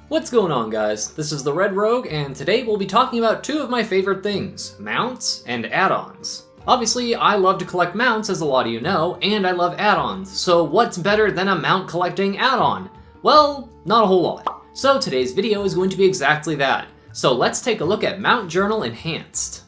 What's going on, guys? This is the Red Rogue, and today we'll be talking about two of my favorite things, mounts and add-ons. Obviously, I love to collect mounts, as a lot of you know, and I love add-ons, so what's better than a mount collecting add-on? Well, not a whole lot. So today's video is going to be exactly that. So let's take a look at Mount Journal Enhanced.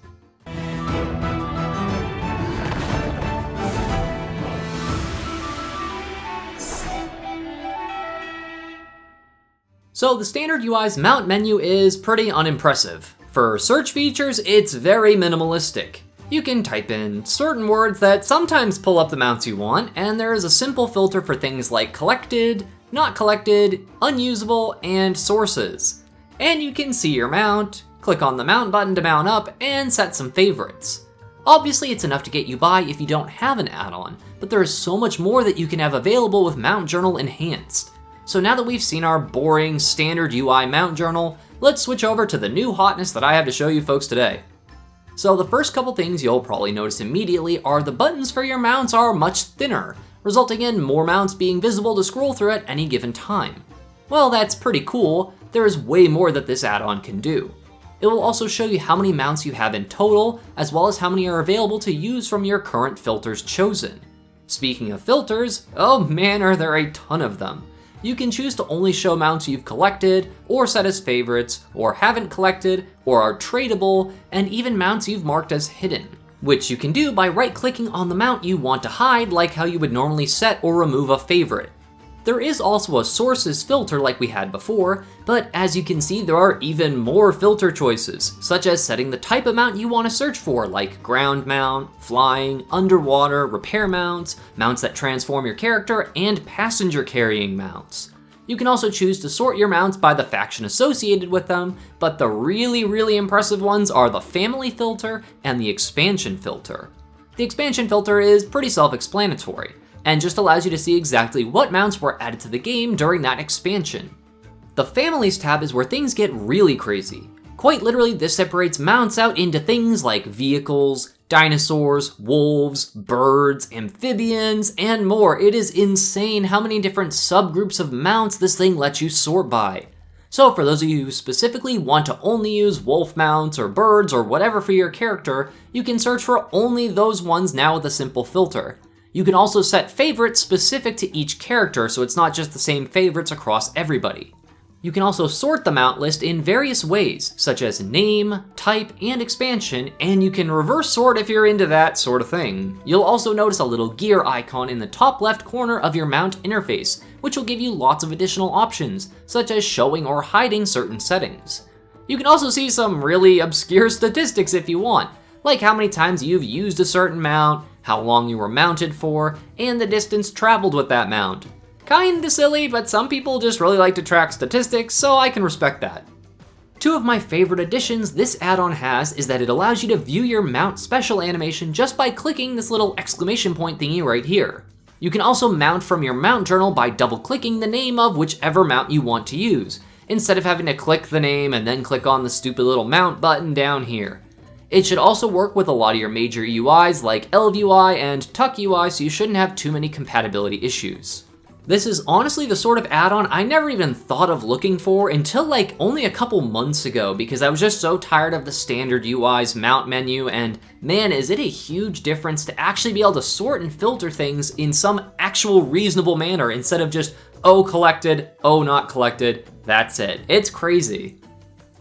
So the standard UI's mount menu is pretty unimpressive. For search features, it's very minimalistic. You can type in certain words that sometimes pull up the mounts you want, and there is a simple filter for things like collected, not collected, unusable, and sources. And you can see your mount, click on the mount button to mount up, and set some favorites. Obviously, it's enough to get you by if you don't have an add-on, but there is so much more that you can have available with Mount Journal Enhanced. So now that we've seen our boring standard UI mount journal, let's switch over to the new hotness that I have to show you folks today. So the first couple things you'll probably notice immediately are the buttons for your mounts are much thinner, resulting in more mounts being visible to scroll through at any given time. Well, that's pretty cool. There is way more that this add-on can do. It will also show you how many mounts you have in total, as well as how many are available to use from your current filters chosen. Speaking of filters, oh man, are there a ton of them. You can choose to only show mounts you've collected, or set as favorites, or haven't collected, or are tradable, and even mounts you've marked as hidden, which you can do by right-clicking on the mount you want to hide, like how you would normally set or remove a favorite. There is also a sources filter like we had before, but as you can see there are even more filter choices, such as setting the type of mount you want to search for, like ground mount, flying, underwater, repair mounts, mounts that transform your character, and passenger carrying mounts. You can also choose to sort your mounts by the faction associated with them, but the really impressive ones are the family filter and the expansion filter. The expansion filter is pretty self-explanatory, and just allows you to see exactly what mounts were added to the game during that expansion. The Families tab is where things get really crazy. Quite literally, this separates mounts out into things like vehicles, dinosaurs, wolves, birds, amphibians, and more. It is insane how many different subgroups of mounts this thing lets you sort by. So for those of you who specifically want to only use wolf mounts or birds or whatever for your character, you can search for only those ones now with a simple filter. You can also set favorites specific to each character, so it's not just the same favorites across everybody. You can also sort the mount list in various ways, such as name, type, and expansion, and you can reverse sort if you're into that sort of thing. You'll also notice a little gear icon in the top left corner of your mount interface, which will give you lots of additional options, such as showing or hiding certain settings. You can also see some really obscure statistics if you want, like how many times you've used a certain mount, how long you were mounted for, and the distance traveled with that mount. Kinda silly, but some people just really like to track statistics, so I can respect that. Two of my favorite additions this add-on has is that it allows you to view your mount special animation just by clicking this little exclamation point thingy right here. You can also mount from your mount journal by double-clicking the name of whichever mount you want to use, instead of having to click the name and then click on the stupid little mount button down here. It should also work with a lot of your major UIs like Elv UI and Tuck UI, so you shouldn't have too many compatibility issues. This is honestly the sort of add-on I never even thought of looking for until like only a couple months ago, because I was just so tired of the standard UI's mount menu, and man, is it a huge difference to actually be able to sort and filter things in some actual reasonable manner instead of just, oh collected, oh not collected, that's it. It's crazy.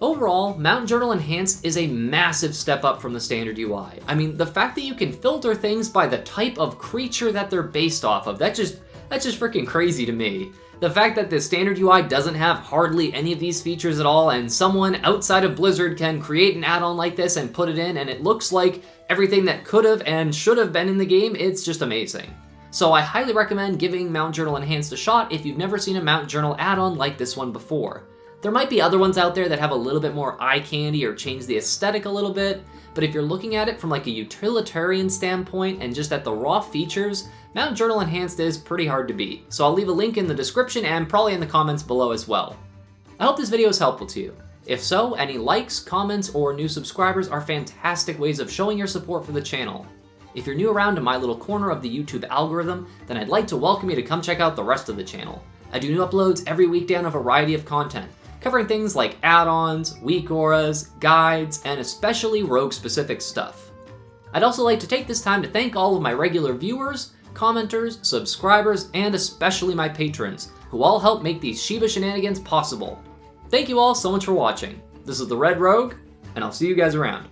Overall, Mount Journal Enhanced is a massive step up from the standard UI. I mean, the fact that you can filter things by the type of creature that they're based off of, that's just freaking crazy to me. The fact that the standard UI doesn't have hardly any of these features at all, and someone outside of Blizzard can create an add-on like this and put it in, and it looks like everything that could have and should have been in the game, it's just amazing. So I highly recommend giving Mount Journal Enhanced a shot if you've never seen a Mount Journal add-on like this one before. There might be other ones out there that have a little bit more eye candy or change the aesthetic a little bit, but if you're looking at it from like a utilitarian standpoint and just at the raw features, Mount Journal Enhanced is pretty hard to beat. So I'll leave a link in the description and probably in the comments below as well. I hope this video is helpful to you. If so, any likes, comments, or new subscribers are fantastic ways of showing your support for the channel. If you're new around to my little corner of the YouTube algorithm, then I'd like to welcome you to come check out the rest of the channel. I do new uploads every weekday on a variety of content, covering things like add-ons, weak auras, guides, and especially rogue-specific stuff. I'd also like to take this time to thank all of my regular viewers, commenters, subscribers, and especially my patrons, who all help make these Shiba Shenanigans possible. Thank you all so much for watching. This is the Red Rogue, and I'll see you guys around.